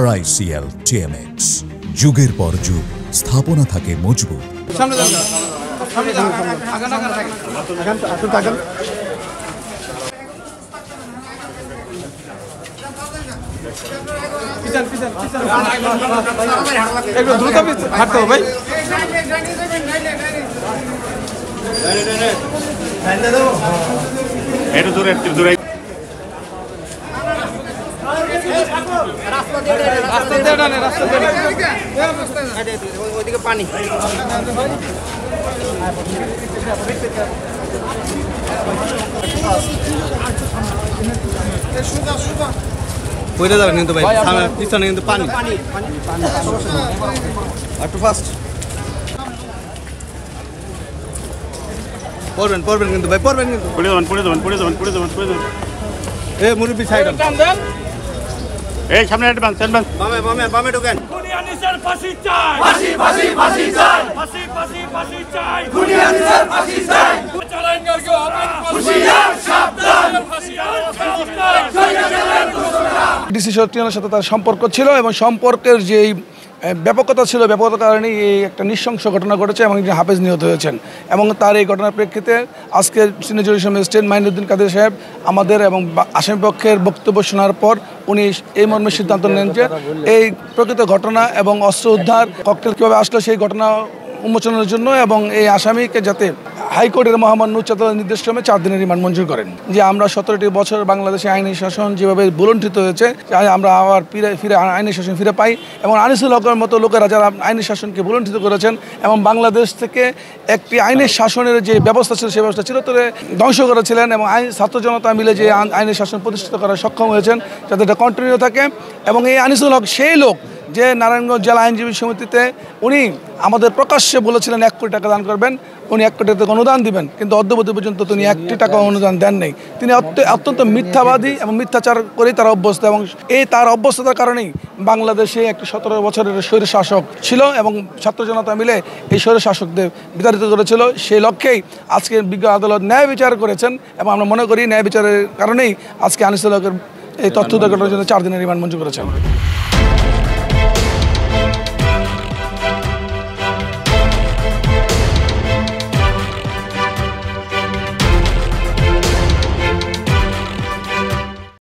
RICL TMX যুগের পর যুগ স্থাপনা থাকে মজবুত। পানি পড়ে যাবে কিন্তু ভাই, পিছনে কিন্তু পানি একটু ফাস্ট পড়বেন কিন্তু ভাই, পড়বেন কিন্তু পড়ে যাবেন। এ মুরব্বি সাইড এই সামনে একটা বাম বামে ঢোকেন। দুনিয়া নিচের ফাঁসি চাই, ফাঁসি ফাঁসি ফাঁসি চাই, ফাঁসি ফাঁসি ফাঁসি চাই, দুনিয়া নিচের ফাঁসি চাই। চালাঙ্গার কেউ হবে হুঁশিয়ার সাবধান, হুঁশিয়ার সাবধান। ডিসি সত্যিনের সাথে তার সম্পর্ক ছিল এবং সম্পর্কের যে ব্যাপকতা ছিল, ব্যাপকতার কারণে এই একটা নৃশংস ঘটনা ঘটেছে এবং একজন হাফেজ নিহত হয়েছেন। এবং তার এই ঘটনার প্রেক্ষিতে আজকের সিনিয়র জুডিশিয়াল ম্যাজিস্ট্রেট মাইনুদ্দিন কাদের সাহেব আমাদের এবং আসামি পক্ষের বক্তব্য শোনার পর উনি এই মর্মে সিদ্ধান্ত নেন যে এই প্রকৃত ঘটনা এবং অস্ত্র উদ্ধার ককটেল কীভাবে আসলো সেই ঘটনা উন্মোচনের জন্য এবং এই আসামিকে যাতে হাইকোর্টের মহামান্য উচ্চতর নির্দেশক্রমে 4 দিনের রিমান্ড মঞ্জুর করেন। যে আমরা 17টি বছর বাংলাদেশে আইনি শাসন যেভাবে বুলণ্ঠিত হয়েছে, আমরা আবার ফিরে আইনি শাসন ফিরে পাই এবং আনিসুল হকের মতো লোকেরা যারা আইনি শাসনকে বুলণ্ঠিত করেছেন এবং বাংলাদেশ থেকে একটি আইনি শাসনের যে ব্যবস্থা ছিল সেই ব্যবস্থা চিরতরে ধ্বংস করেছিলেন এবং ছাত্র জনতা মিলে যে আইনি শাসন প্রতিষ্ঠিত করার সক্ষম হয়েছেন যাতে এটা কন্টিনিউ থাকে। এবং এই আনিসুল হক সেই লোক যে নারায়ণগঞ্জ জেলা আইনজীবী সমিতিতে উনি আমাদের প্রকাশ্যে বলেছিলেন 1 কোটি টাকা দান করবেন, উনি 1 কোটি টাকা অনুদান দিবেন, কিন্তু অদ্যবধি পর্যন্ত তিনি 1টি টাকা অনুদান দেন নাই। তিনি অত্যন্ত মিথ্যাবাদী এবং মিথ্যাচার করেই তারা অভ্যস্ত এবং এই তার অভ্যস্ততার কারণেই বাংলাদেশে একটি 17 বছরের স্বৈর শাসক ছিল এবং ছাত্র জনতা মিলে এই স্বৈর শাসকদের বিতাড়িত করেছিল। সেই লক্ষ্যেই আজকে বিজ্ঞ আদালত ন্যায় বিচার করেছেন এবং আমরা মনে করি ন্যায় বিচারের কারণেই আজকে আনিসুল হকের এই তথ্য উদ্ধার করার জন্য 4 দিনের রিমান্ড মঞ্জুর করেছেন।